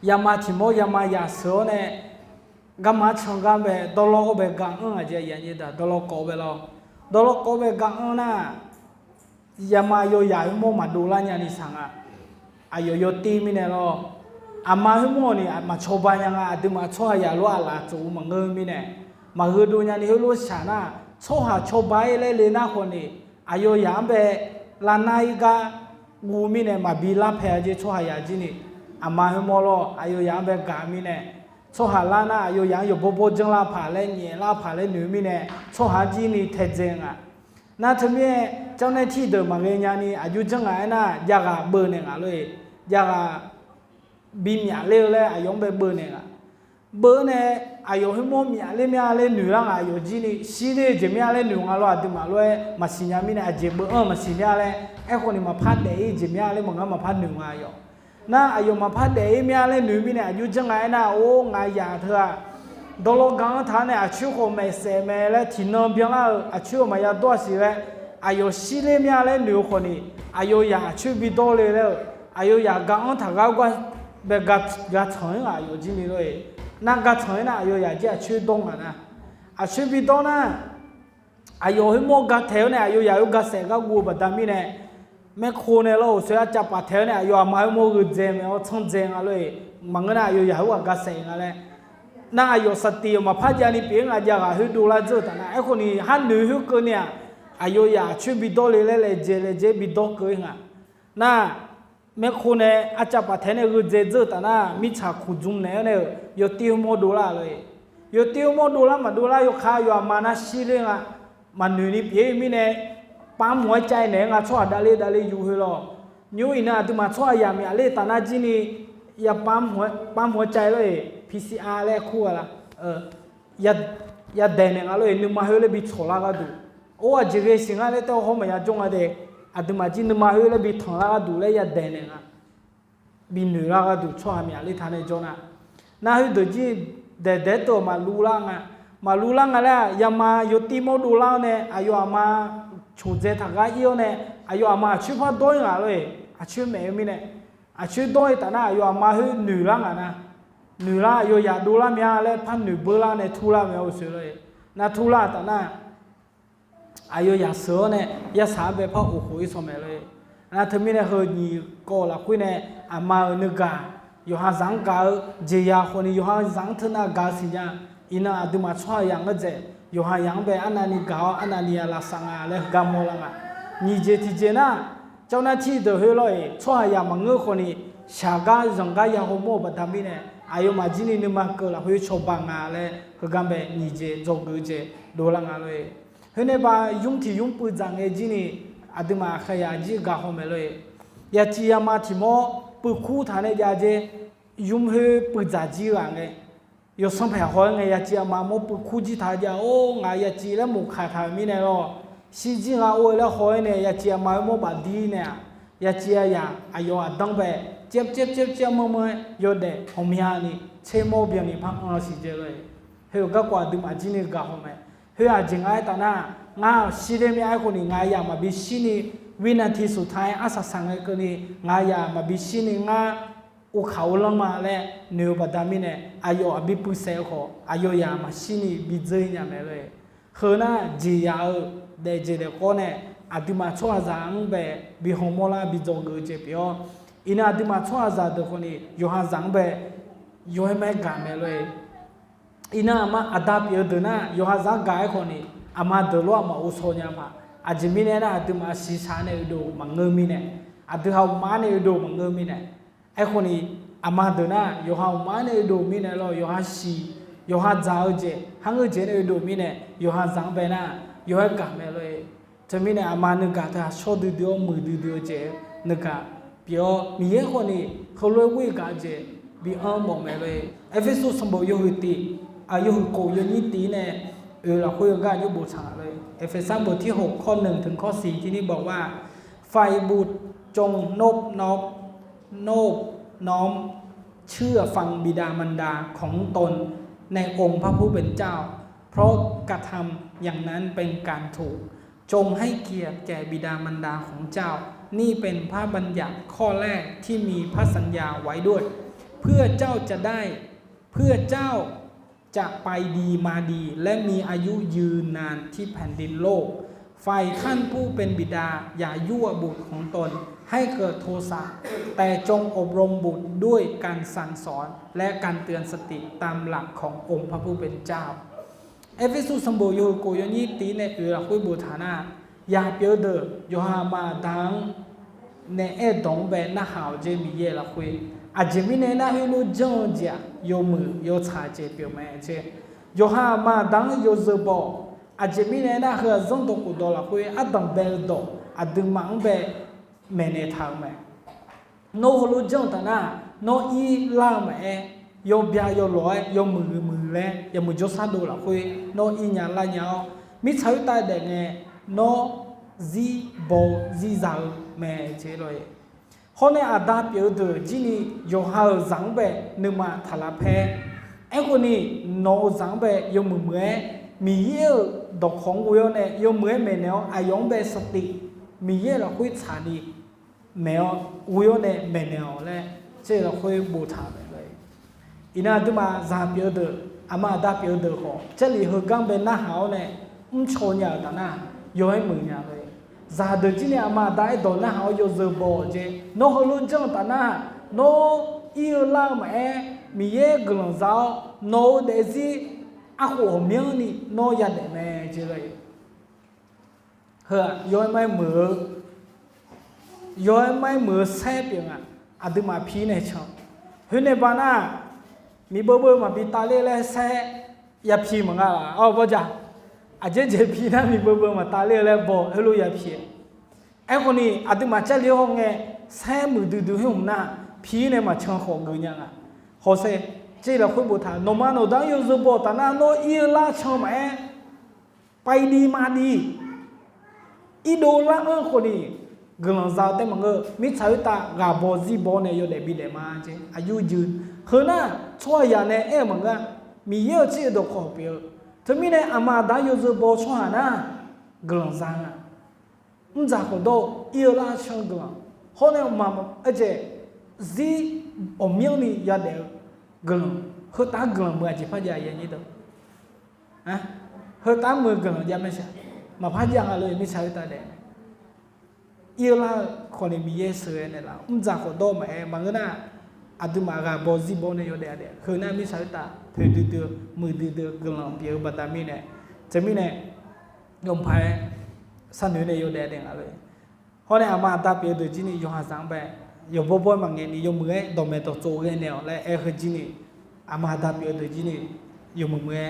ยามาชิโมยามายาโซเนี่ยกามาชงกันเบดอลก็เบกังอาจจะยันยี่ดาดอลก็เบลอดอลก็เบกังน่ะยามาโยยาหิโมมาดูแลญาณิสังอ่ะอายุโยตีมิเนี่ย咯อามาหิโมนี่มาชอบยังอ่ะดิมาชอบยาลัวลาจูมังเงินมิเนี่ยมาคือดูญาณิฮิโลชานะชอบหาชอบไปเลยเลยนะคนนี้อายุยามเบลานาอิกางูมิเนี่ยมาบิลาเพอเจชอบหายาจีนี่อามาหิโม咯อายุยามเบกามิเนี่ยชอบหาลานะอายุยามอยู่บ่บ่จังลาผาเล่นเนี่ยลาผาเล่นหนูมิเนี่ยชอบหาจีนี่เทเจงอ่ะน่าทำไมเจ้าหน้าที่เดิมมาเรียนญาณิอายุจังไงน่ะอยากเบอร์เนี่ยเลยอยากบีมีอะไรเลยอายุเบอร์เนี่ยเบอร์เนี่ยอายุให้โมมีอะไรมีอะไรหนูร่างอายุจีนี่สิ่งที่จะมีอะไรหนูอะไรดูมาเลยมาสิ่งนี้มีเนี่ยจะเบอร์มาสิ่งนี้อะไรไอ้คนนี้มาพัดเดี๋ยวจะมีอะไรมึงก็มาพัดหนูอายุน่ะอายุมาพัดเดี๋ยวมีอะไรหนูมีเนี่ยอายุจังไงน่ะโอ้ไงอย่างเธอดอลกังท่านเนี่ยอาชีพของไม่เสียไม่เลยที่น้องเพียงแล้วอาชีพมาอยากตัวสิเลยอายุสิ่งที่มีอะไรหนูคนนี้อายุอยากอาชีพบิดอเลยแล้วอายุอยากกังท่านก็แบบกัดช้อยอายุจีนี่เลยนั่งกัดช้อยน่ะอายุอยากจะอาชีพตรงนะอาชีพบิดอนะอายุให้โมกัดเทวเนี่ยอายุอยากกัดเสกกูบัดดามีเนี่ยแม่คนเนี่ยเราเสียจับปัดเทวเนี่ยอายุมาให้โมกุเจมเอาช่างเจงอะไรมังก็น่ะอายุอยากกัดเสกอะไรน่าอายุสติมาพัฒนาเปลี่ยนอาจจะให้ดูแลเจ้าแต่นะไอ้คนนี้ฮันหนูให้คนเนี่ยอายุอยากช่วยบิดอเลยเจบิดอเกินอ่ะน่าแม่คนเนี่ยอาจจะปัดเทเนี่ยคือเจ้าแต่นะมิจฉาขุจุ่มเนี่ยยกตีโมดูแลเลยยกตีโมดูแลมาดูแลยกข้าวยมานะชีเรื่องอ่ะมันหนูนี่เพี้ยมิเนี่ยปั๊มหัวใจเนี่ยอ่ะชอบดาลีอยู่เหรอยูอินะตัวมาชอบยามีอะไรแต่นะจีนี่อย่าปั๊มหัวใจเลยPCR เลยคู่ละอย่าเดินเนี่ยเลยนึกมาเฮเลยบิดโฉลากดูโอ้จีเรสิงอะไรแต่เขาไม่อยากจงอะไรอาตัวมาจีนึกมาเฮเลยบิดทางลากดูเลยอย่าเดินเนี่ยบินเหนือลากดูชอบมีอะไรทานในจงน่ะน่าให้ดูจีเด็ดตัวมาลูล่างอะไรอย่ามาอยู่ที่โมดูล่างเนี่ยอายุอามาชูเจทักกายเอียวเนี่ยอายุอามาชิพาโดยอะไรอาชิพไม่มีเนี่ยอาชิพโดยแต่น่ะอายุอามาให้เหนือล่างนะหนูละโยอยากดูละมีอะไรพันหนูเบลาเนี่ยทุละไม่เอาเสือเลยน่ะทุละแต่น่ะอายุอยากเสือเนี่ยอยากสาแบบพ่อโอ้โหสมัยเลยน่ะเธอมีเนี่ยเฮยีก็ละคุยเนี่ยอามาเนื้อกาอยู่หาสังกาเจียคนนี้อยู่หาสังเถน่ะกาสิญาอินาดูมาช่วยยังก็เจอยู่หายังแบบอันนั้นนี่กาอันนั้นนี่ละสังอะไรกามโมลังอ่ะนี่เจที่เจน่ะเจ้าหน้าที่เดือดเลยช่วยยังมังเงอคนนี้ชากาจังกายาโฮโมบัดทำมีเนี่ยอายุมาจีนี่นึกมาเกิดละเฮ้ยชอบบังอะไรคือการแบบนิเจจงกุเจโดลังอะไรเฮ้ยเนี่ยบ่ายุ่งที่ยุ่งปุจังเอจีนี่อาดูมาขยายจีกาโฮเมเลยยาจียามาที่โมปุคู่ฐานเนี่ยยาเจยุ่งเฮ้ยปุจัดจีรังเงยศสัมผัสหอยไงยาจียามาโมปุคู่จีฐานยาโอ้ไงยาจีแล้วมุขขาดมีเนี่ยหรอซีจีงาโอ้แล้วหอยเนี่ยยาจียามาโมบัดดีเนี่ยยาจียาอายุดังแบบเจ็บมั่วๆยอดเด็กหอมยานี่เชื่อโมเบียนี่พังอะไรสิเจเลยเฮ้ยก็กว่าดูมาจีนี่ก็หอมเฮ้ยอาจริงไอ้ตาหน้างาสิเดมีไอ้คนนี้งายามาบิชินี่วินาทีสุดท้ายอาศัยสังเกตคนนี้งายามาบิชินี่งาอุเขาลงมาแล้วเนื้อบัดดามิเนี่ยอายุอภิปุเสกเขาอายุยามาชินี่บิเจย์เนี่ยเลยเฮ้ยน่ะจียาเดจเด็กคนเนี่ยอาดูมาช่วยจังแบบบิฮอมอลาบิจงกุเจเปียวอินาดิมาช่วยจัดเด็กคนนี้ยูฮันจังแบบยูให้แม่กาเมเลยอินามาอัดาเปียดนะยูฮันจังกายคนนี้อามาเดลวมาอุศยามาอาจจะมีเนี่ยนะดิมาสีชาเนี่ยดูมังเงมีเนี่ยอาจจะเขามาเนี่ยดูมังเงมีเนี่ยไอ้คนนี้อามาเดนะยูฮันมาเนี่ยดูมีเนี่ยเรายูฮันสียูฮันจ้าเจฮังเจเนี่ยดูมีเนี่ยยูฮันจังแบบนะยูให้กาเมเลยจะมีเนี่ยอามานึกว่าถ้าชอบดูเดียวมือดูเดียวเจนึกว่าเปียวมีเยอะคนนี้เขาเลยวิ่งกันเจบีอันบอกมาเลยเอฟเอสุสมบูรณ์ยูหิตีอายุโกยูนิตีเนี่ยเราคุยกันยุบบูชาเลยเอฟเอซับบทที่6ข้อ1ถึงข้อ4ที่นี่บอกว่าไฟบุตรจงนบน้อมเชื่อฟังบิดามารดาของตนในองค์พระผู้เป็นเจ้าเพราะกระทำอย่างนั้นเป็นการถูกจงให้เกียรติแก่บิดามารดาของเจ้านี่เป็นพระบัญญัติข้อแรกที่มีพระสัญญาไว้ด้วย พื่อเจ้าจะได้เพื่อเจ้าจะไปดีมาดีและมีอายุยืนนานที่แผ่นดินโลกฝ่ายท่านผู้เป็นบิดาอย่ายั่วบุตรของตนให้เกิดโทสะแต่จงอบรมบุตรด้วยการสั่งสอนและการเตือนสติตามหลักขององค์พระผู้เป็นเจ้าเอเฟซุสมบูรณ์อยู่กูยนี่ตีในเอือคุยบูฐานะอย่าเปียวเดอโยฮามาดังในดงเบน่าหาวเจมีเยละคุยอาจจะมีในน่าให้รู้จังเจียโยมือโยชาเจเปียวแม่เจโยฮามาดังโยเซบออาจจะมีในน่าเฮือจงตกุดละคุยอัดดังเบลโดอัดดึงมังเบแม่ในทางแม่โนรู้จังแต่น่าโนอีล่าแม่โยบยาโยลอยโยมือแลยมือโยซาดูละคุยโนอีญาลาญามิใช้ตาเด็กไงโนซีโบซีซาแม่เจลอยคนในอาดาเปียวเดอจีนี่โยฮาจังเบนึมาทลาเพไอ้คนนี้โนจังเบโยมือมีเยอะดอกของวิวเนี่ยโยมือเมเนลอายองเบสติมีเยอะเราคุยชาดีเมลวิวเนี่ยเมเนลและเจเราคุยบูชาไปเลยอินาดูมาซาเปียวเดออามาดาเปียวเดอเขาเจลีเฮกังเป็นหน้าหาวเนี่ยชนยาตาหน้าโยให้มือยาเลยซาเดจีเนี่ยอามาได้โดนหน้าหาวโยเซโบเจโนฮลุนจังตาหน้าโนอีลาแม่มีเยกลังเจ้าโนเดซีอาหัวเมียนี่โนยันเดแม่เจเลยเฮ้ยย้อยไม่เหมือแซ่บยังอ่ะอาดูมาพีในช่องเฮ้ยในบ้านน่ะมีเบอร์มาปีตาเล่แซ่ยาพีเหมือนกันล่ะอ๋อพ่อจ๋าอาจจะเจ็บพีนะมีเบอร์มาตาเล่บอกเฮ้ยรู้ยาพีไอ้คนนี้อาดูมาเจ้าเลี้ยงไงแซ่มือดูให้ผมน่ะพีเนี่ยมาช่างของเงินยังอ่ะเขาเซ่เจ้าเราคุยบุตรโนมาโนดังยูซูโบตาน่าโนอีลาช่างแม่ไปดีมาดีอีโดละคนนี้กำลังจะแต่มันก็มิใช่ตากาบอซีบอเนี่ยอยู่ในบิดมาเจ้อายุยืนเฮ้ยน่ะช่วยอย่างเนี่ยมันก็มีเยอะที่ดอกขอบเปรี้ยวถ้ามีเนี่ยอามาได้ยูซูโบช่วยน่ะกำลังจะอ่ะมันจะคนโตอีลาช่างกำลังเขาเนี่ยมาเจ้ซีอมยังนี่ยันเดียวกำลังเฮ้ยตากำลังเมื่อจีพัดยาอย่างนี้ตัวอ่ะเฮ้ยตามือกำลังยังไม่ใช่มาพัดยาอะไรไม่ใช่ตาเด็กอีลาคนนี้มีเยอะเสือเนี่ยละจะคนโตมามันก็น่าอาดูมากาบอซีบอเนี่ยอยู่เดียวเฮ้ยน่าไม่ใช่ตาเธอดื้อมือดื้อกำลังเปียวบัตรมีเนี่ยจะมีเนี่ยยมพายสันนิษฐานอยู่เดียวอะไรเพราะเนี่ยอามาตาเปียวตัวจีนี่ยงหาสังไปยมบ่อยมันเงี้ยนี่ยมมือดมเมตัวโจเงี้ยเนี่ยและเคือจีนี่อามาตาเปียวตัวจีนี่ยมมือ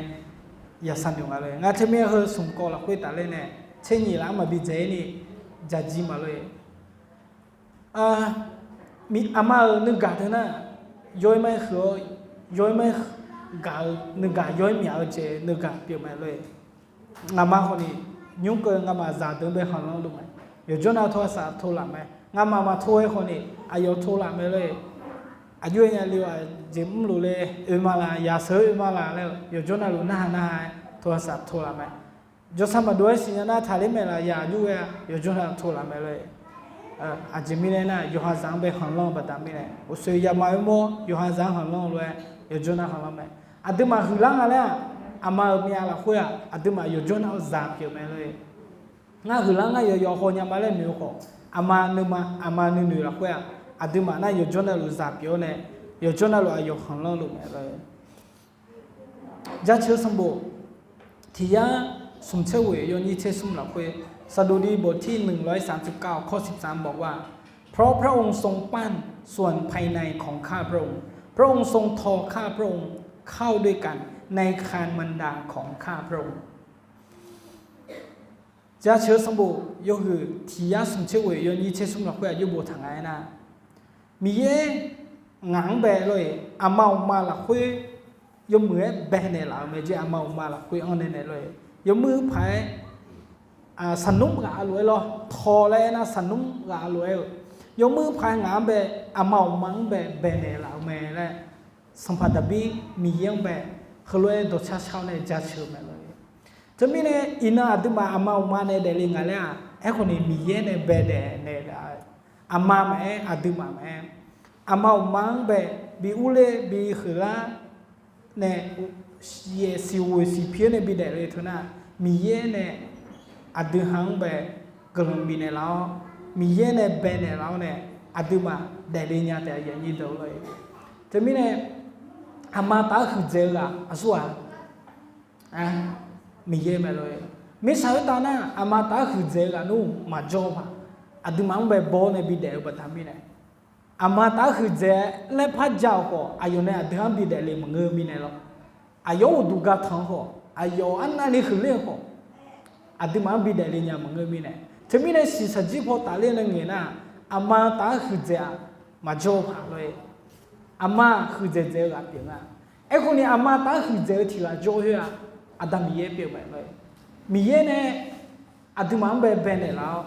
ยาสันยงอะไรงั้นเธอไม่เคยสมกอละคุยตาเลยเนี่ยเช่นนี้ละมาบิเจนี่จัดจีมาเลยมีอามานึกกาเถอะนะย้อยไม่เหรอย้อยไม่กานึกกาย้อยมีอะไรเจนึกกาเปลี่ยนมาเลยอามาคนนี้ยุ่งเกินอามาจ่าตึงไปหันหลังดูไหมเดี๋ยวจนเอาโทรศัพท์โทรหลังไหมอามาโทรให้คนนี้อายุโทรหลังไปเลยอายุเนี่ยเรียกว่าจิมรู้เลยมาละยาเสือมาละแล้วเดี๋ยวจนเอาลูกหน้าโทรศัพท์โทรหลังไหมจนสมัยด้วยสินะถ่ายเลยไหมล่ะยาอยู่เดี๋ยวจนเอาโทรหลังไปเลยอาจจะมีเนี่ยนะยูฮันซังไปหันหลังบัดนี้เนี่ยอุศยามาโมยูฮันซังหันหลังเลยเดี๋ยวจนเอาหันหลังไหมอาดูมาหันหลังอะไรอามาเมียละคุยอาดูมาเดี๋ยวจนเอาจับเกี่ยวไหมเลยงั้นหันหลังงั้นเดี๋ยวคนยังมาเล่นมิวก็อามาหนึ่งละคุยอาดูมาน่ะเดี๋ยวจนเอาจับเกี่ยวเนี่ยเดี๋ยวจนเอาอยู่หันหลังลูกไหมเลยจะเชื่อสมบูรณ์ที่ยาสมเชื่อเวยยนี่เชื่อสมหลักเวสดุดีบทที่139ข้อ13บอกว่าเพราะพระองค์ทรงปั้นส่วนภายในของข้าพระองค์พระองค์ทรงทอข้าพระองค์เข้าด้วยกันในคานมันดาของข้าพระองค์จะเชื่อสมบูรณ์ยกคือที่ยาสมเชื่อเวยยนี่เชื่อสมหลักเวยุบทางไหนนะมีเย่หงังแบเลยอาเมามาหลักเวยมมือแบเนี่ยเราไม่ใช่อาเมามาหลักเวยอันเนี่ยเลยยมมือภายสนุกกับอร่อยหรอทอเลยนะสนุกกับอร่อยยกมือพายงามแบบอาเมามังแบบเบเนลาเมล่สัมผัสบีมีเยี่ยงแบบขลุ่ยดชาเนี่ยจัดเชื่อมาเลยจะมีเนี่ยอินาดูมาอาเมามาเนี่ยเดลิงอะไรไอ้คนนี้มีเยี่ยงเนี่ยเบเดเนี่ยอามาแม่อาดูมาแม่อาเมามังแบบ บีอุเล่บีขือละเนี่ยเยสิวสิเพียเนี่ยบีเดเลยทุน่ะมีเย่เนี่ยอดีหังแบบกลุ่มบีเนี่ยแล้วมีเย่เนี่ยเบนเนี่ยแล้วเนี่ยอดีมาเดลิญาแต่ยังยี่ตัวเลยจะมีเนี่ยอามาตาคือเจอละอสุอามีเย่มาเลยไม่ใช่ตาน่ะอามาตาคือเจอละนู่มาจบอะอดีมังแบบบอลเนี่ยบีเดลบัตรมีเนี่ยอามาตาคือเจเล่พัดเจ้าก็อายุเนี่ยอดีหังบีเดเลยมึงเงยมีเนี่ยหรออายุดูกาทั้งก็อายุอันนั้นนี่คือเรื่องก็อดีมังบีเดเลยเนี่ยมึงเงยมีเนี่ยจะมีเนี่ยสิสัจจิพอตาเลี้ยงเงี้ยนะอามาตาคือเจมาจบผ่านเลยอามาคือเจกับเปียงอ่ะไอ้คนนี้อามาตาคือเจที่ละจบเหรออาดามีเย่เปียงไปเลยมีเย่เนี่ยอดีมังแบบเป็นเนี่ยแล้ว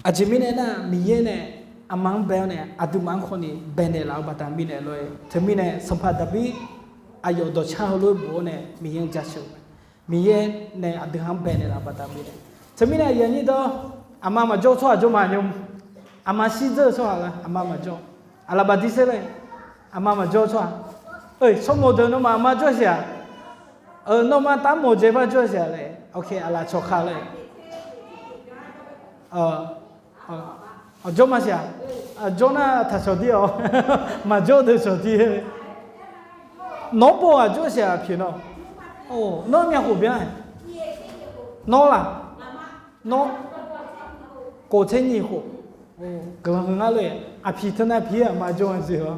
อาจจะมีเนี่ยนะมีเย่เนี่ยอามังเบลเนี่ยอดีมังคนนี้เบนเนี่ยเราบัตรมีเนี่ยเลยจะมีเนี่ยสัมผัสดับบี้อายุตัวชาลุยโบเนี่ยมียังจัดชูมีเย่เนี่ยอดีมังเบนเนี่ยเราบัตรมีเนี่ยจะมีเนี่ยอย่างนี้ตัวอามามาโจ้ชัวโจ้มาโยมอามาซีเจอร์ชัวละอามาโจ้อะไรบัดนี้เสร็จเลยอามาโจ้ชัวสมมติโนมาโจ้เสียโนมาตามโมเจบ้าโจ้เสียเลยโอเคอะไรชัวขาเลยโจ้มาเสียโจ้น่าถ้าชดีอ๋อมาโจ้เดือดชดีน้องบอกโจ้เสียพี่น้องโอ้น้องมีหัวเบี้ยน้องล่ะน้องโกเชนยี่หัวโอ้กำลังงานเลยพี่ท่านพี่มาโจ้สิเหรอ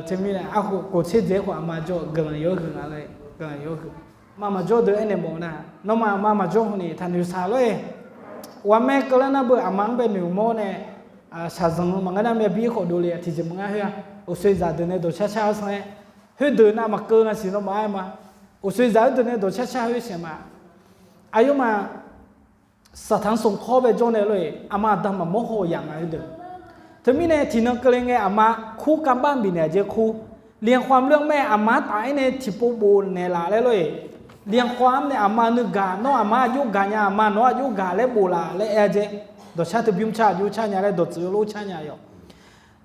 จะมีอะไรหัวโกเชนเจ้าหัวมาโจ้กำลังเยอะขึ้นอะไรกำลังเยอะขึ้นมาโจ้เดือดเนี่ยบอกนะน้องมาโจ้คนนี้ท่านอยู่สายเลยว่าแม่ก็แล้วนะเบอร์อามังเป็นหนูโมเนี่ยชาซังมังกันนะบีขอดูเลยที่จะมังเฮียอุศยจัดเดินเนี่ยตัวช้าๆสักเนี่ยเฮ้ยเดินน่ะมาเกินนะสิน้องมาอุศยจัดเดินเนี่ยตัวช้าๆเฮ้ยเสียมาอายุมาสถานสงเคราะห์ไปจนเลยอามาดำมาโมโหอย่างไรเดิมถึงมีเนี่ยที่นั่งเกรงไงอามาคู่กับบ้านบีเนี่ยเจ้าคู่เลี้ยงความเรื่องแม่อามาตายเนี่ยที่ปูบูเนี่ยละเลยเลี้ยงความเนี่ยอามานึกกาโนอามายุกาเนี่ยอามาโนอายุกาเลยบูลาเลยเอเจดชาติบิมชาอยู่ชาเนี่ยเลยดจือรู้ชาเนี่ยอยู่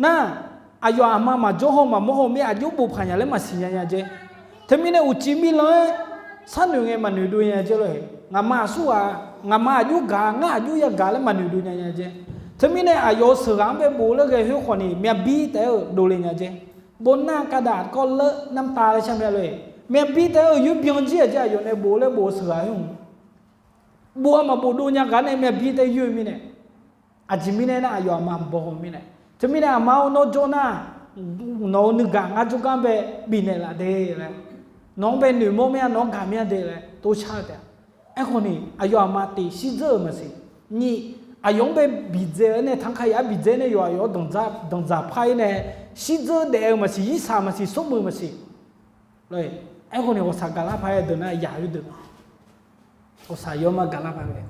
น่ะอายุอามาโจโฮมาโมโหมีอายุบุพเนี่ยเลยมาสิเนี่ยเจถึงมีเนี่ยอุจิมีเลยสันอยู่ไงมันอยู่ดูเนี่ยเจเลยงามาสู้อ่ะงามาอายุกางาอายุยากาเลยมันอยู่ดูเนี่ยเจถึงมีเนี่ยอายุสร้างไปบูเลยก็หิวคนนี้มีบีแต่ดูเลยเนี่ยเจบนหน้ากระดาษก็เลอะน้ำตาเลยใช่ไหมเลยเมียบีแต่อยู่เพียงเจี๊ยจะอยู่ในโบเลยโบสลายหุ่นบัวมาบูดูเนี่ยกันเนี่ยเมียบีแต่อยู่มีเนี่ยอาจจะมีเนี่ยนะอยู่อามาบอกมีเนี่ยจะมีเนี่ยอามาโนโจน่าโนนึกกางาจุกันไปบีเนี่ยละเด้เลยน้องเป็นหนุ่มโมเมียน้องกามีเด้เลยตัวชาติไอ้คนนี้อายุอามาตีสิเจอมาสินี่อายุเป็นบีเจเนี่ยทั้งขยะบีเจเนี่ยอยู่อายุดงจับไพ่เนี่ยสิเจอเด้มาสิยี่สามมาสิสมมือมาสิเลยไอ้คนนี้ว่าสักการะพายเดินน่ะยาวอยู่เดิมว่าสายมาการะพาย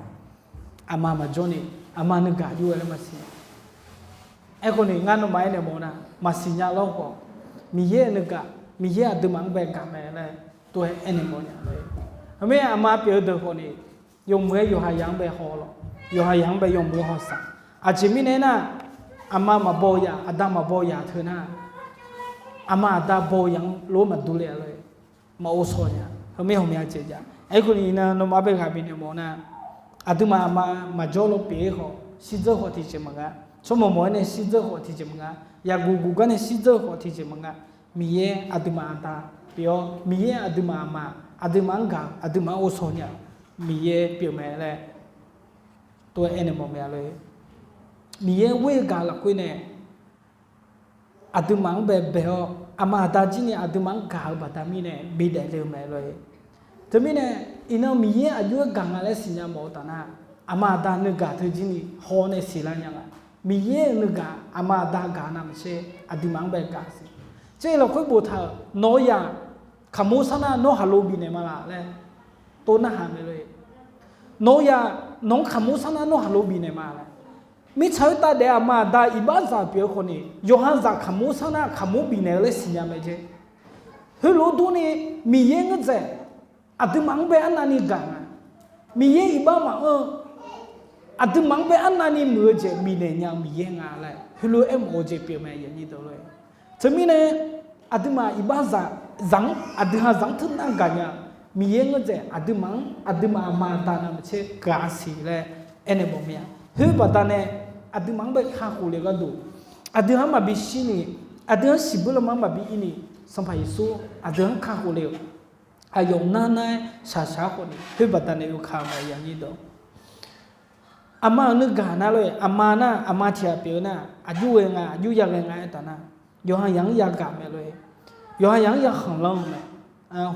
อามาโจนี่อามานึกกาอยู่อะไรมาสิไอ้คนนี้งานน้อยเนี่ยโมนะมาสิญญาโลกมีเยอะนึกกะมีเยอะดึงมังแบกกันเลยตัวไอ้เนี่ยโมเนี่ยเลยเมื่ออามาเปียเดินคนนี้ยงมืออยู่หายังไปหอหรออยู่หายังไปยงมือหอสักอาจจะมีเนี่ยนะอามาโบยาอาดามาโบยาเธอนะอามาดาโบยังรู้มาดูเลยมาโอโซเนี่ยเขาไม่หอมยาเจียไอ้คนนี้นะน้องมาเป็นใครเป็นเนี่ยโมนะอาตุมาโจโลเปียเขาสิเจอหัวที่เจมังกะสมมติเนี่ยสิเจอหัวที่เจมังกะยากูกันเนี่ยสิเจอหัวที่เจมังกะมีเยอาตุมาตาเปียวมีเยอาตุมาอาตุมังกะอาตุมาโอโซเนี่ยมีเยเปียวแม่เลยตัวเอ็นเนี่ยโมเมียเลยมีเยเวกาละคุยเนี่ยอาตุมังแบบเบลอามาตาจีเนี่ยอาตุมังกาบัตามีเนี่ยบีเดเลยแม่เลยแต่มีเนี่ยอินามีเยอายุกังอะไรสิญญาโมตานะอามาตานึกกาเธอจีนี่ฮอเนี่ยสิลังยังไงมีเยนึกกาอามาตากานาไม่ใช่อาตุมังแบบกาสิเจ้าเราคุยบุตรโนยาขมุสนาโนฮัลโลบีเนี่ยมาละเลยตัวน่าหาไม่เลยโนยาน้องขมุสนาโนฮัลโลบีเนี่ยมาละมิใช่ตาเดียมาได้อีบ้านสาวเปียคนนี้โยฮันจากขมุสนาขมุบีเนี่ยเลยสิญญาไม่ใช่ เฮ้ยรู้ตัวนี้มีเยงก็เจอาทิมังไปอันนั้นนี่กังมีเยอีบ้ามาอาทิมังไปอันนั้นนี่มือเจมีเนี่ยยังมีเยงอะไรเฮ้ยรู้โอเจเปียแม่ยันนี่ตัวเลยจะมีเนี่ยอาทิมาอีบ้าจังอาทิหาจังทุนนั่งกันเนี่ยมีเยงก็เจอาทิมามาตานะไม่ใช่กาสีเลยเอ็นบอกเมียเฮ้ยปัตตาเนี่ยอาทิมังไปข้าคุเลยก็ดูอาทิหามาบิชินี่อาทิหาสิบุลมังมาบิอินี่สัมภาระสู้อาทิหาข้าคุเลยอายุนั่นน่ะช้าๆคนนี้เฮ้ยปัตตาเนี่ยอยู่ข้าวมาอย่างนี้ตัวอามานึกกันนะเลยอามานะอามาเทียบเปล่านะอายุยังไงอายุยังไงตอนนั้นย้อนยังอยากกลับมาเลยย้อนยังอยากห่วงเราไหม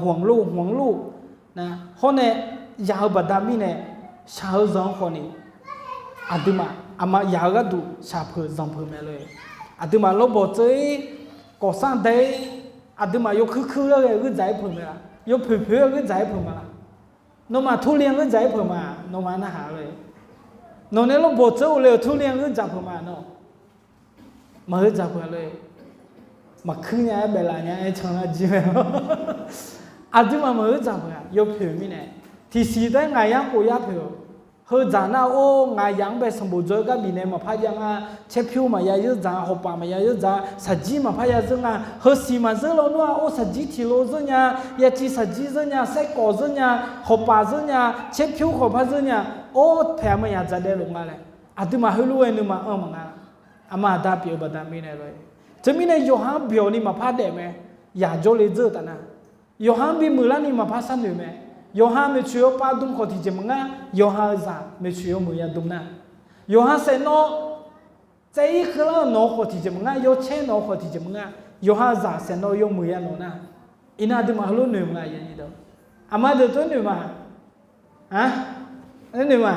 ห่วงลูกนะคนเนี่ยยาวบัดดามีเนี่ยชาวจงคนนี้อาทิมาอามาอยากก็ดูชาเพื่อจงเพื่อมาเลยอาทิมาเราบอกใจก่อสร้างได้อาทิมาโยคือเลยก็ใจเพื่อมาโยเพื่อก็ใจเพื่อมาโนมาทุเรียนก็ใจเพื่อมาโนมาหน้าหาเลยโนเนี่ยเราบอกเจ้าเลยทุเรียนก็จับผมมาโนมาก็จับผมเลยมาขึ้นเนี่ยเวลาเนี่ยชนะจีบอาทิตย์มาก็จับผมยกเผื่อมีเนี่ยที่สีได้ไงยังกูยับเผื่อเฮ้ยจานาโอ้ไงยังไปสมบูรณ์ก็มีเนี่ยมาพายยังเช็คผิวมาเยอะจ้าหอบปามาเยอะจ้าสัจจีมาพายยังเฮ้ยสีมาเจอเราเนาะโอ้สัจจีที่เราเจอเนี่ยยาจีสัจจีเจอเนี่ยใส่ก่อเจอเนี่ยหอบปาเจอเนี่ยเช็คผิวหอบปาเจอเนี่ยโอ้แถมมาอยากจะได้ลงมาเลยอาทิตย์มาเฮ้ยรู้เองนึกมามังอ่ะอามาด่าเปียวบัดดามีเนี่ยเลยจะมีเนี่ยโยฮันเปียวนี่มาพาเด็กไหมอยากโจเลยเจอแต่นะโยฮันบีมือละนี่มาพาสั้นเลยไหมโยฮันไม่ช่วยป้าดุมคนที่จะมึงอ่ะโยฮันจะไม่ช่วยมือยาดุมนะโยฮันเซโนใจคือเราโนคนที่จะมึงอ่ะโยเชโนคนที่จะมึงอ่ะโยฮันจะเซโนโยมือยาโนนะอินาดิมาฮัลโหลหนึ่งมาอย่างนี้ตัวอามาเดือดตัวหนึ่งมาฮะนี่หนึ่งมา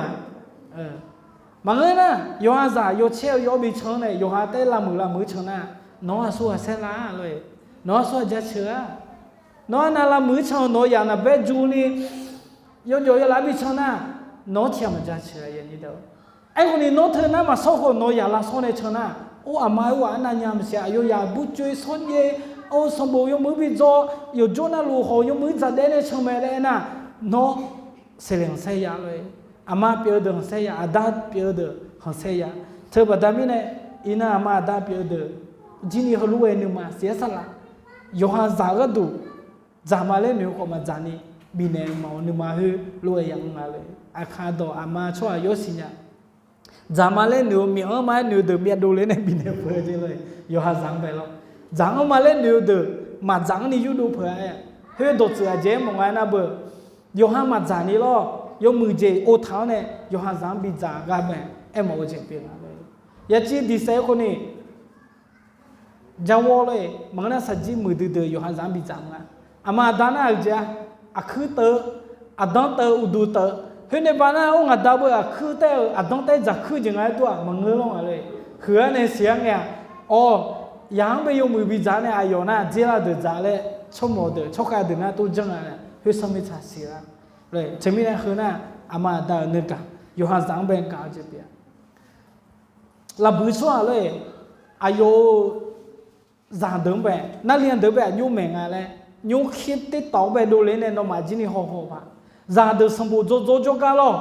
มังเลยนะโยฮันจะโยเชโยบิชงเนี่ยโยฮันเต้ละมือชงนะน้องสู้เสร็จละเลยน้องสู้จะเชื่อน้องนั่นละมือชงน้องอย่างนั้นเบจูนี่โยละบิชงนะน้องเทียมจะเชื่ออย่างนี้ตัวไอ้คนนี้น้องเธอนะมาสู้คนน้องอย่างละสู้ในชงนะโอ้อามาว่านั่นยามเสียโยอยากบุจุยส่วนเย่โอ้สมบูรณ์โยมือบิโจโยจูน่าลูกโยมือจัดได้ในชงเมเลยนะน้องเสียงเสียเลยอามาเปียดหังเสียอาดาเปียดหังเสียเธอบัดดามิเนี่ยอินาอามาอาดาเปียดจีนี่เขารู้เองนึกมาเสียสละโยฮันจาก็ดูจามาเล่นนึกออกมาจานี่บินเองมานึกมาคือรู้เองมาเลยอาคาโดอามาช่วยโยสิเนี่ยจามาเล่นนึกมีเอามานึกเดือดเมียดูเลยเนี่ยบินเองเพื่อจีเลยโยฮันจังไปแล้วจังเอามาเล่นนึกเดือดมาจังนี่ยูดูเพื่อเฮ้ยโดดเสือเจมองไงนะเบอร์โยฮันมาจานี่ล้อยมือเจโอเท้าเนี่ยโยฮันจังบิจาก็แบบโอเจเปลี่ยนเลยยาจีดีเซลคนนี้จาวเลยมังน่าสัจจิมือดื้อโยฮันจังบิจังอ่ะอามาดานาเจ้าอักคือเตออัดดองเตออุดูเตอเฮ้ยในบ้านน่ะองค์อัดดาวเบออักคือเตออัดดองเตอจะคือยังไงตัวมังเงื้อลงอะไรคืออันนี้เสียงเนี่ยอ๋อยังไปยมือบิจังเนี่ยอายุน่ะเจ้าเดือดจ้าเลยชั่วโมงเดือดชั่วโมงเดือดน่ะตัวจังอะไรเฮ้ยสมัยชาเสียเลยจะมีอะไรคือน่ะอามาดานึกกันโยฮันจังเป็นก้าวเจ็บเปียลับบุษว่าเลยอายุจางเดิมไปนั่นเรียนเดิมไปยุ่งเหม่งอะไรยุ่งคิดติดต่อไปดูเลยเนี่ยน้องมาจีนี่ห่อๆป่ะจางเดิมสมบูรณ์โจกันแล้ว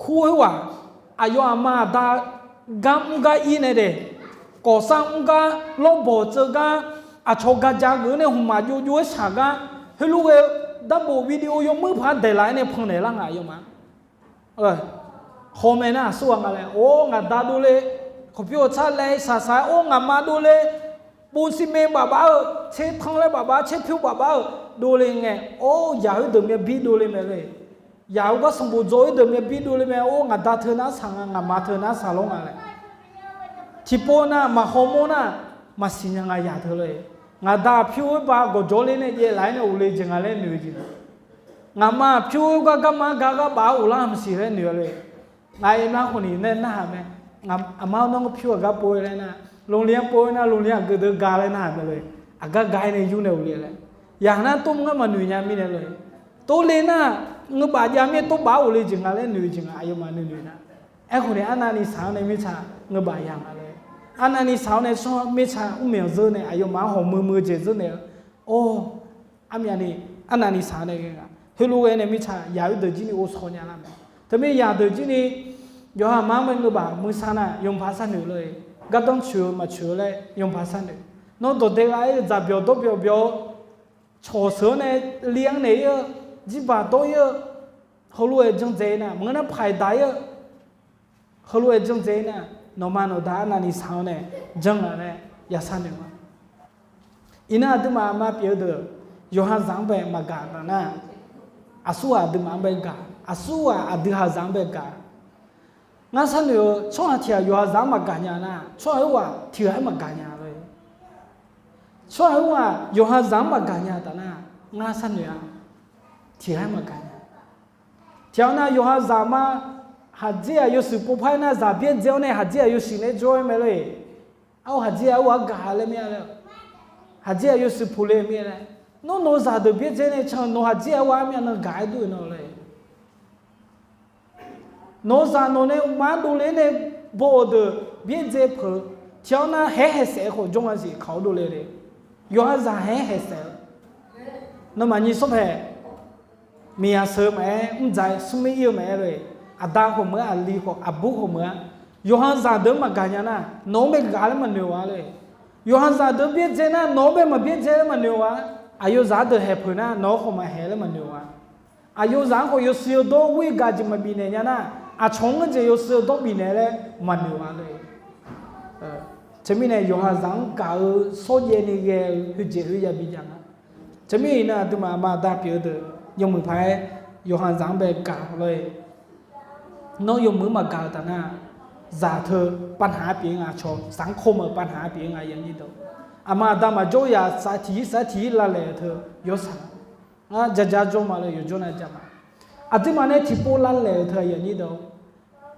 คุยว่าอายุอามาดากำกาอีเนี่ยเด็กก่อสร้างกาลบบ่เจอกาอาชกาจากเเนี่ยหุ่มมาอยู่ฉากาเฮ้ยลูกเอ๋ดับเบิลวิดีโอยมือผ่านเดลายเนี่ยพังไหนล่างอายุมาคอมเมนต์น่ะส่วนอะไรโอ้งาดาดูเลยขบวนชาเลยสาสายโอ้งามาดูเลยปูนซีเมนต์บ้าเช็ดทั้งเลยบ้าเช็ดผิวบ้าดูเลยไงโอ้ยาวเดิมเนี่ยบีดูเลยไหมเลยยาวก็สมบูรณ์โจยเดิมเนี่ยบีดูเลยไหมโอ้งาดาเธอหน้าสังงามาเธอหน้าสาลงอะไรที่ปน่ะมาฮอร์โมนน่ะมาสิยังไงอยากเธอเลยงาดาผิวบ้าก็โจเลยเนี่ยยี่หลายเนี่ยอุเลยจังอะไรเนี่ยจริงงามาผิวก็มากะบ้าอุลามสิเลยเนี่ยเลยไงน่าคนนี้เนี่ยน่าไหมอามาน้องผิวก็ป่วยเลยนะโรงเรียนป่วยนะโรงเรียนก็เดือดกาเลยนะเลยอาก็กายในยุ่งเนี่ยเลยอย่างนั้นตุ้มก็มาหนุ่ยยามีเลยตัวเลยนะเงือบาดยามีตัวบ้าอุเลยจริงอะไรหนุ่ยจริงอายุมาหนุ่ยนะไอ้คนนี้อันนั้นนี่สาวในมิชาเงือบาดยามาเลยอันนั้นนี่สาวในชอบมิชาอุ้มเหมียวเจอเนี่ยอายุมาหอมมือเจอเนี่ยโอ้ อามีอันนี้อันนั้นนี่สาเนี่ยกันเฮลูเอเนี่ยมิชายาอุดจีนี่โอสอนยาละมั้ยแต่ไม่ยาอุดจีนี่ยอมามันก็บ่ามือสานะยงภาษาหนึ่งเลยก็ต้องชิวมาชิวเลยยงภาษาหนึ่งน้องตัวเด็กไอ้จะเบียวตัวเบียวโชว์เสือเนี่ยเลี้ยงเนี่ยจีบตัวเยอะเขารู้เรื่องเจน่ะมึงน่ะภายได้เขารู้เรื่องเจน่ะน้องมันด่านั่นนี่สาวเนี่ยจังอะไรยาสันเนี่ยอินาดูมาเปียดยอหันจังเบมากาตนะอาสู้ดูมาเบกาอาสู้ดูหาจังเบกางั้นสันเนี่ยช่วงที่ยอหันจังมากาญานะช่วงว่าที่ให้มากาญาเลยช่วงว่ายอหันจังมากาญาตนะงั้นสันเนี่ยที่ให้มากาญาที่เอาหน้ายอหันจังมาหัดเจียอยู่สุภาพนะจับเบี้ยเจ้าเนี่ยหัดเจียอยู่สิ่งนี้จ่อยไม่เลยเอาหัดเจียว่ากาเลยไม่เลยหัดเจียอยู่สุภาพเลยไม่เลยน้องจับตัวเบี้ยเจ้าเนี่ยช่างน้องหัดเจียว่าไม่นั่งกายดูนั่นเลยน้องจับน้องเนี่ยมาดูเลยเนี่ยบอกดูเบี้ยเจ้าเพื่อที่เอาหน้าเฮ่เสียคนจงอะไรสิเขาดูเลยยอหันจังเฮ่เสียน้องมันยิ่งสุภาพมีอาศัยไหมใจสมัยเยอะไหมเลยอาดาหัวเมื่ออาลีหัวอาบุหัวเมื่อยอหันซาเดิมมากันยานะน้องเบกาเลมันเนื้อเลยยอหันซาเดิมเบียดเจนะน้องเบมาเบียดเจมันเนื้ออายุซาเดิมเฮพนะน้องเขามาเฮเลมันเนื้ออายุซาเขาอยู่สิวโตวิกาจิมาบินเนี่ยนะอาชงกันจะอยู่สิวโตบินเลยมันเนื้อเลยจะมีเนี่ยยอหันซังกาโซเยนี่เกหุเจหุยาบิจังจะมีนะตัวมาดาเปียดยงมือพายยอหันซังเบกาเลยน้องยมมือมากาตานะจ่าเธอปัญหาเปลี่ยนอาชอบสังคมปัญหาเปลี่ยนอย่างนี้ตัวอามาดามาโจยาสาธิละเลยเธอยศจะโจมาเลยอยู่โจน่าจะมาอาทิมาเนี่ยที่ปูละเลยเธออย่างนี้ตัว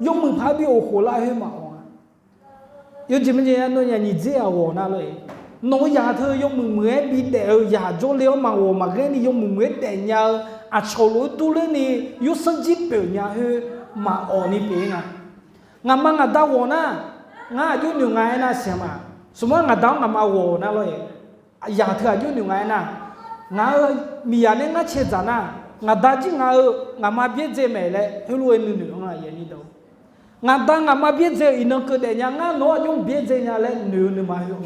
ยมมือพายบิโอโหลาให้มาอ่ะอยู่จิมันจะนั่นอย่างนี้เจ้าวนนั่นเลยน้องยาเธอยมมือเมื่อบิดเดียวยาโจเลี้ยวมาว่ามาแค่นี้ยมมือเมื่อเดียวยาอาชอบรู้ตัวเลยนี่ยุสังจิตเปลี่ยนยาเฮมาออนี่เองอ่ะงามังอาดาวน่ะงาอยู่หนึ่งไงนะเสียมาสมมติงาดาวงามาโวนะเลยอยากเธออยู่หนึ่งไงนะงามีอะไรงาเชื่อจานะงาดาจิงามาเบียดเจไม่เลยให้รู้หนึ่งงาอย่างนี้ดูงาดางามาเบียดเจอินก็เดียงงาโน้ยุ่งเบียดเจเนี่ยเลยหนึ่งมาอยู่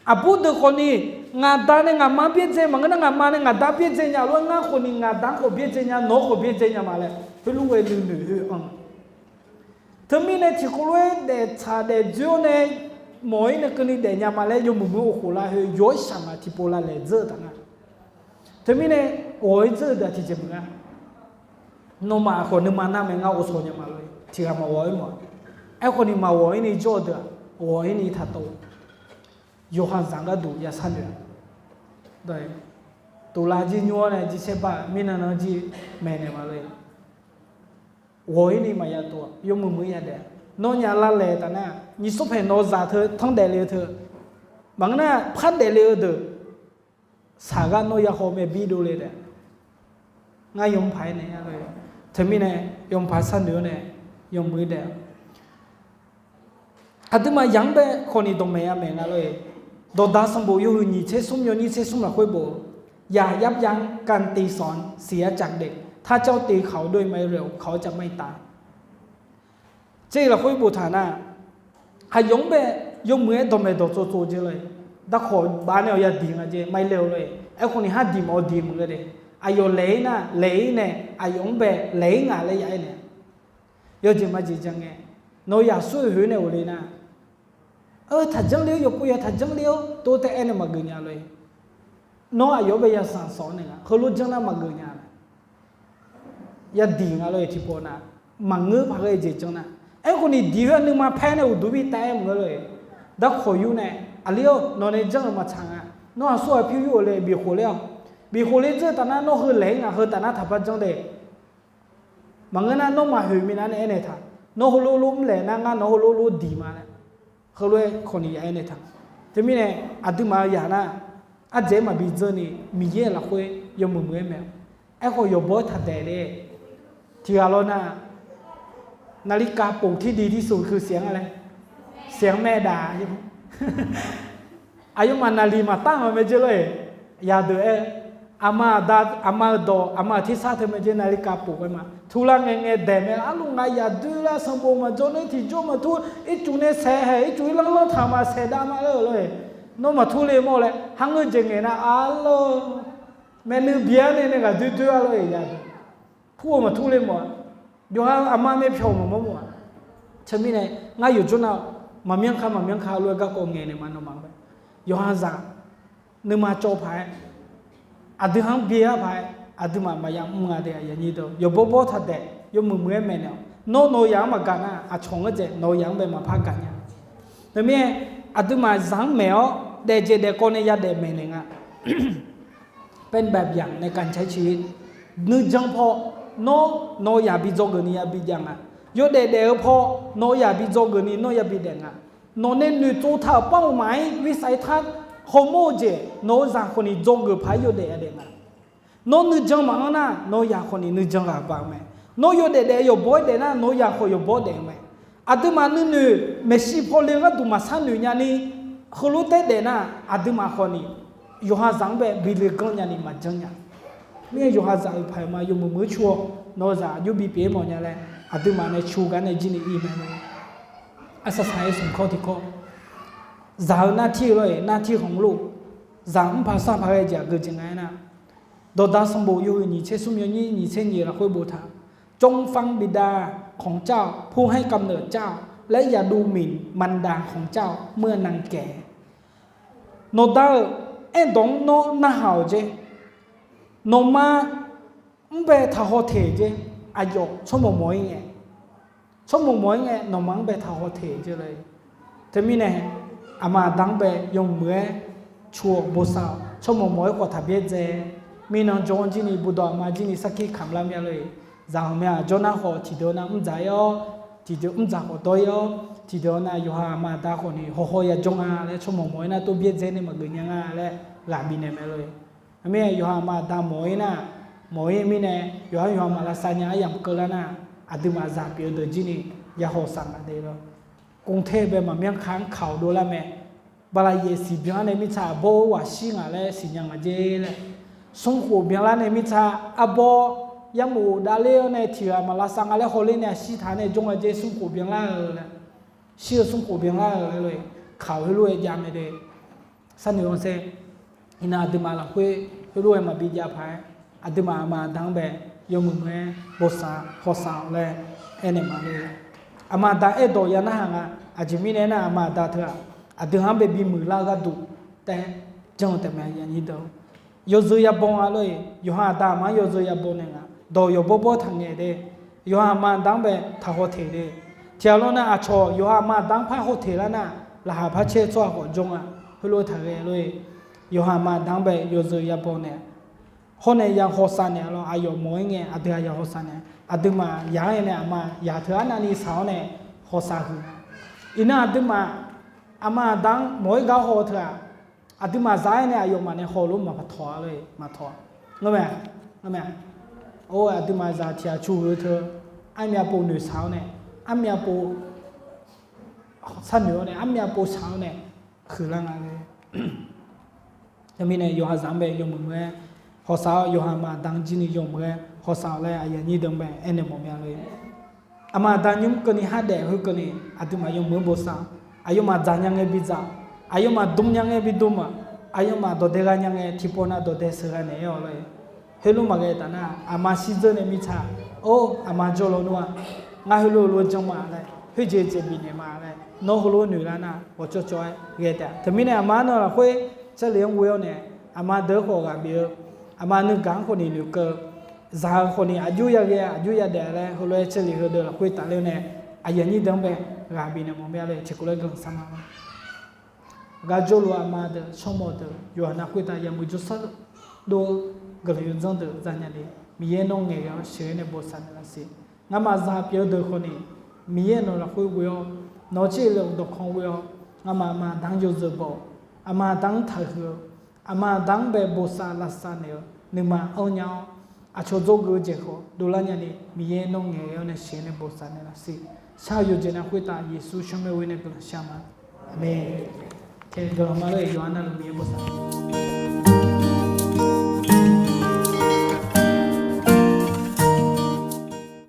อาพูดคนนี้งาดาเนี่ยงามาเบียดเจมันก็งามาเนี่ยงาดาเบียดเจเนี่ยรู้งาคนนี้งาดาเขาเบียดเจเนี่ยโน้เขาเบียดเจเนี่ยมาเลยให้รู้หนึ่งถ้ามีเนี่ยที่เขารู้เด็ดชาเด็ดจูเนี่ยมวยเนี่ยคนนี้เดียมาเลยยุ่งมือโอ้โหละเฮ้ยย้อยช่างที่โพล่าเลยเจอตั้งนั้นถ้ามีเนี่ยโอ้ยเจอเดี๋ยวที่จะมึงอ่ะน้องมาคนนึงมาหน้าเมงาโอโซเนี่ยมาเลยที่เขามาโวยมั้งไอ้คนนี้มาโวยนี่โจเดียวโวยนี่ทัดโตยอหันสังกัดดูยาสันเดียวได้ตัวลาจีนัวเนี่ยจีเซบ้ามีนั่นจีแม่เนี่ยมาเลยโวยนี่มายาตัวยมมือยาเดียน้องยาละเลยแต่น่ะนี่สุภาพน้องจ่าเธอทั้งเดลีเธอบางน่ะพันเดลีเธอสากันน้องยาโฮเมบีดูเลยเด้ง่ายยมไผ่เนี่ยเลยเธอมีเนี่ยยมไผ่สันเดียวเนี่ยยมมือเดียวอาทิตย์มายังเบ้คนนี้ต้องเมียเมียนะเลยโดดดาสมบูรณ์อยู่นี่เชื่อสุ่มอยู่นี่เชื่อสุ่มหลักคุยโบอย่ายับยั้งการตีสอนเสียจากเด็กถ้าเจ้าตีเขาด้วยไม่เร็วเขาจะไม่ตายเจ้าหลักคุยโบฐานะหายงเบ้ยงมือต้องไม่โดดโจเจเลยถ้าขอบ้านเนี่ยอย่าดีนะเจ้ไม่เร็วเลยไอ้คนนี้หาดีมอดีมึงเลยอายุเลี้ยนะเลี้ยเนี่ยอายุเบ้เลี้ยงอะไรอย่างเนี่ยยอดจิมาจีจังเงน้อยอยากสู้หื้อเนี่ยวันนี้นะถ้าจังเลี้ยวยกปุยถ้าจังเลี้ยวตัวแต่เอ็นมาเกินยาเลยน้องอายุเบียสั่งสอนเนี่ยเขารู้จังนะมาเกินยาอย่าดีนะเลยที่พอนะมังเงือบอะไรเจจังนะไอ้คนนี้ดีกันนึงมาแพ้เนี่ยอุดวิตายมึงเลยดักขออยู่เนี่ยอาเลี้ยวน้องเนี่ยจังมาช่างอ่ะน้องสู้ผิวอยู่เลยบีหัวเลี้ยวบีหัวเลี้ยวเจอแต่นั้นน้องคือเลี้ยงอ่ะคือแต่นั้นทับจังเด็กมังเงินนั้นน้องมาหื้อมีนั้นเอ็นเนี่ยท่าน้องหูรู้มเลยนะงั้นน้องหูรู้ดีมาเนี่ยเขาเลยคนนี้ไอ้เนี่ยทั้งที่มีเนี่ยอาทิตย์มาอย่างน่ะอาเจมาบิจนี่มีเยอะละคุยยมมือแมวไอ้คนยบทัดเดเลยที่เราน่ะนาฬิกาปลุกที่ดีที่สุดคือเสียงอะไรเสียงแม่ด่าใช่ไหมอายุมันนาฬิมาตั้งมาไม่เจอเลยอย่าเดือด อามาดาอามาโดอามาที่ซาเธอมาเจนาฬิกาปลุกไว้มาทุลังเงเดเมอาลุงไงอย่าดูแลสมบูรณ์มาจนในที่จมาทุอีจุนเนี่ยเสยอีจุนลังทำมาเสดามาเลยน้องมาทุเรศหมดเลยหังเงินเจงเงินนะอัลโลแม่นึกเบียร์เนี่ยก็ดูอะไรอย่างพูดมาทุเรศหมดเดี๋ยวอามาไม่เพียวมาหมดฉันมีเนี่ยง่ายอยู่จุนเอามาเมียงข้าวรวยก็โกงเงินเนี่ยมันน้องมาไปย้อนจากนึกมาโจพายอาดึงหังเบียร์ไปอาดึงมายังมึงอะไรอย่างนี้ตัวอยู่บ่ทัดเดอยู่มือแม่เนี่ยโนยังมากันนะอาชงก็เจโนยังไปมาพักกันเนี่ยแต่เมื่ออาดึงมาสังเมลเดเจเดโกเนียเดเมเนี่ย เป็นแบบอย่างในการใช้ชีวิตนึกจังพอโนอย่าบิโจกนี่อย่าบิยังอ่ะโยเดพอโนอย่าบิโจกนี่โนอย่าบิเดงอ่ะโนเนี่ยนึกตัวท่าเป้าหมายวิสัยทัศน์โฮโมเจโนจางคนนี้จงก์พายโยเดอเดนะโนนึกจังมังนะโนอยากคนนี้นึกจังกับบ้างไหมโนโยเดโยบ่อยเดนะโนอยากคนโยบ่เดไหมอาดึมานึกเมสิพอเลี้ยงดูมาสันนึกยานี่ขลุ่ยเดนะอาดึมาคนนี้ยูฮาจังเบบิลกันยานี่มาจังยาเมื่อยูฮาจังพายมาอยู่มือชัวโนจาอยู่บีเปียมอนยาเลยอาดึมาในชูกันในจินอีเมลอาศัยสมข้อที่ข้อจาหน้าที่เลยหน้าที่ของลูกจางภาษาพระเจ้าเกิดยังไงนะโดดาสมบูรณ์อยู่นี่เชื่อสมยนี่นี่เช่นนี้เราคุยบูชาจงฟังบิดาของเจ้าผู้ให้กำเนิดเจ้าและอย่าดูหมิ่นมารดาของเจ้าเมื่อนางแก่โนดาเอ็นดงโนน่าหาวเจโนมาเบทาโฮเทเจอายุชั่วโมงมวยไงชั่วโมงมวยไงโนมังเบทาโฮเทเจเลยแต่มีเนี่ยอามาดังเบยงเมื่อชัวบุษาชั่วโมงมวยกว่าทับเยเจมีน้องโจนจีนี่บุดามาจีนี่สักกี่คำลำยาเลยจางเมียโจน่าขอทีเดียวน่ะใจอ๋อทีเดียวจ่าขอตัวอ๋อทีเดียวน่ะอยู่หามาตาคนนี้โหยจงอาเลยชั่วโมงมวยน่ะตัวเบียเจนี่มาเกินยังไงเลยหลาบินเนี่ยเลยเมียอยู่หามาตามวยน่ะมวยมีเนี่ยอยู่หามาละสัญญาอย่างเกินแล้วน่ะอาดึมาจากเปียเดจีนี่ยาโหสังอะไรเลยกรุงเทพเป็นมาเมียงค้างเข่าดูแลแม่บาลายสีเบียงในมิชาโบว่าชิงอะไรสิยังมาเจเลยสงหัวเบียงละในมิชาอาโบยามูดาเลียวในเถื่อมาลาสังอะไรโฮลิเนี่ยสีฐานในจงอาเจสงหัวเบียงละเลยเชื่อสงหัวเบียงละเลยเข่าให้รวยยามไม่ได้สันนิษฐานเสอินาดิมาละคุยให้รวยมาบิดยาพายอดิมาดังแบบยมุเมบสาฮอสาเลยเอเนมาเลยอามาดาเอโดยานะฮะอาจิมิเนนะอามาดาเถอะอาดึงหางเบบีมือลากระดูแต่จังแต่แม่ยันยี่เดียวโยซุยาบงอะไรโยฮาดามาโยซุยาบงเนี่ยโดยโยบบทางเงี้ยเดโยฮามาดังแบบท่าโฮเทเดเที่ยวนั้นอาชอโยฮามาดังพาโฮเทแล้วนะลาหาพระเชษฐ์ก็จงอ่ะให้รู้ทางเงี้ยเลยโยฮามาดังแบบโยซุยาบงเนี่ยคนเนี่ยยังโฮสันเนี่ยเราอายุมวยเงี้ยอาดึงยังโฮสันเนี่ยอาดึงมาอย่างเนี่ยมายาเถื่อนนั่นนี่สาวเนี่ยโฮสันคืออินาอาดึงมาอามาดังมวยก้าวโฮเถอะอาดึงมาใจเนี่ยอายุมาเนี่ยโฮลุ่มมาพัดถอเลยมาถองั้นไหมโอ้อาดึงมาใจที่อาชูเถอะไอ้เมียปูหนุ่ยสาวเนี่ยไอ้เมียปูสันเหนือเนี่ยไอ้เมียปูสาวเนี่ยคือร่างอะไรจะมีเนี่ยโยฮาซัมเบยโยมือฮอสาวโยฮามาดังจีนี่โยมือฮอสาวเลยอายันยี่ดังเบเอ็นเดมอมยาเลยอามาดังยุ่งกันนี่ฮัดเดฮุกันนี่อาดึงมาโยมือบุษาอายุมาจานยังไงบิจ่าอายุมาดุมยังไงบิดุมอายุมาโดเดกันยังไงที่ปนาโดเดสกันเนี่ยเอาเลยเฮลุมาเกตันนะอามาซิเจเนี่ยมิชาโอ้อามาโจโลนัวงาเฮลุรู้จังมาเลยเฮเจเจบิเนี่ยมาเลยน้องฮลุหนุ่ยแล้วนะว่าจ่อยเกตันแต่มีเนี่ยอามาเนาะคุยจะเลี้ยงวัวเนี่ยอามาเด็กหัวกับเบี้ยอามาหนึ่งกังคนนี้หนึ่งเกอจางคนนี้อายุยาเกอายุยาเดเลยฮลุเฉลี่ยเดือดคุยตาเลี้ยงเนี่ยอายันยี่ดังเบกาบินมอมยาเลยเชคุเลกังสมากาโจลัวมาเดชมอเดยูฮานาคุยตายามุจุสัดดูกระยุนจังเดจันยันเลยมีเยนงเงียเชื่อในบทสันนั่นสิงั้นมาซาเปียวเดคนนี้มีเยนเราคุยวิวนอเชลงดอกของวิวงั้นมาดังยูซบอามาดังทักเหออามาดังแบบบทสันลักษณะเนี่ยนึกมาเอาเนาอาชโจกุเจโคดูแลยันนี่มีเยนงเงียในเชื่อในบทสันนั่นสิชาวยูเจนะคุยตาเยซูชมเวเนกลชามาเมเทกลมาเลยยอนาลุมีบุษ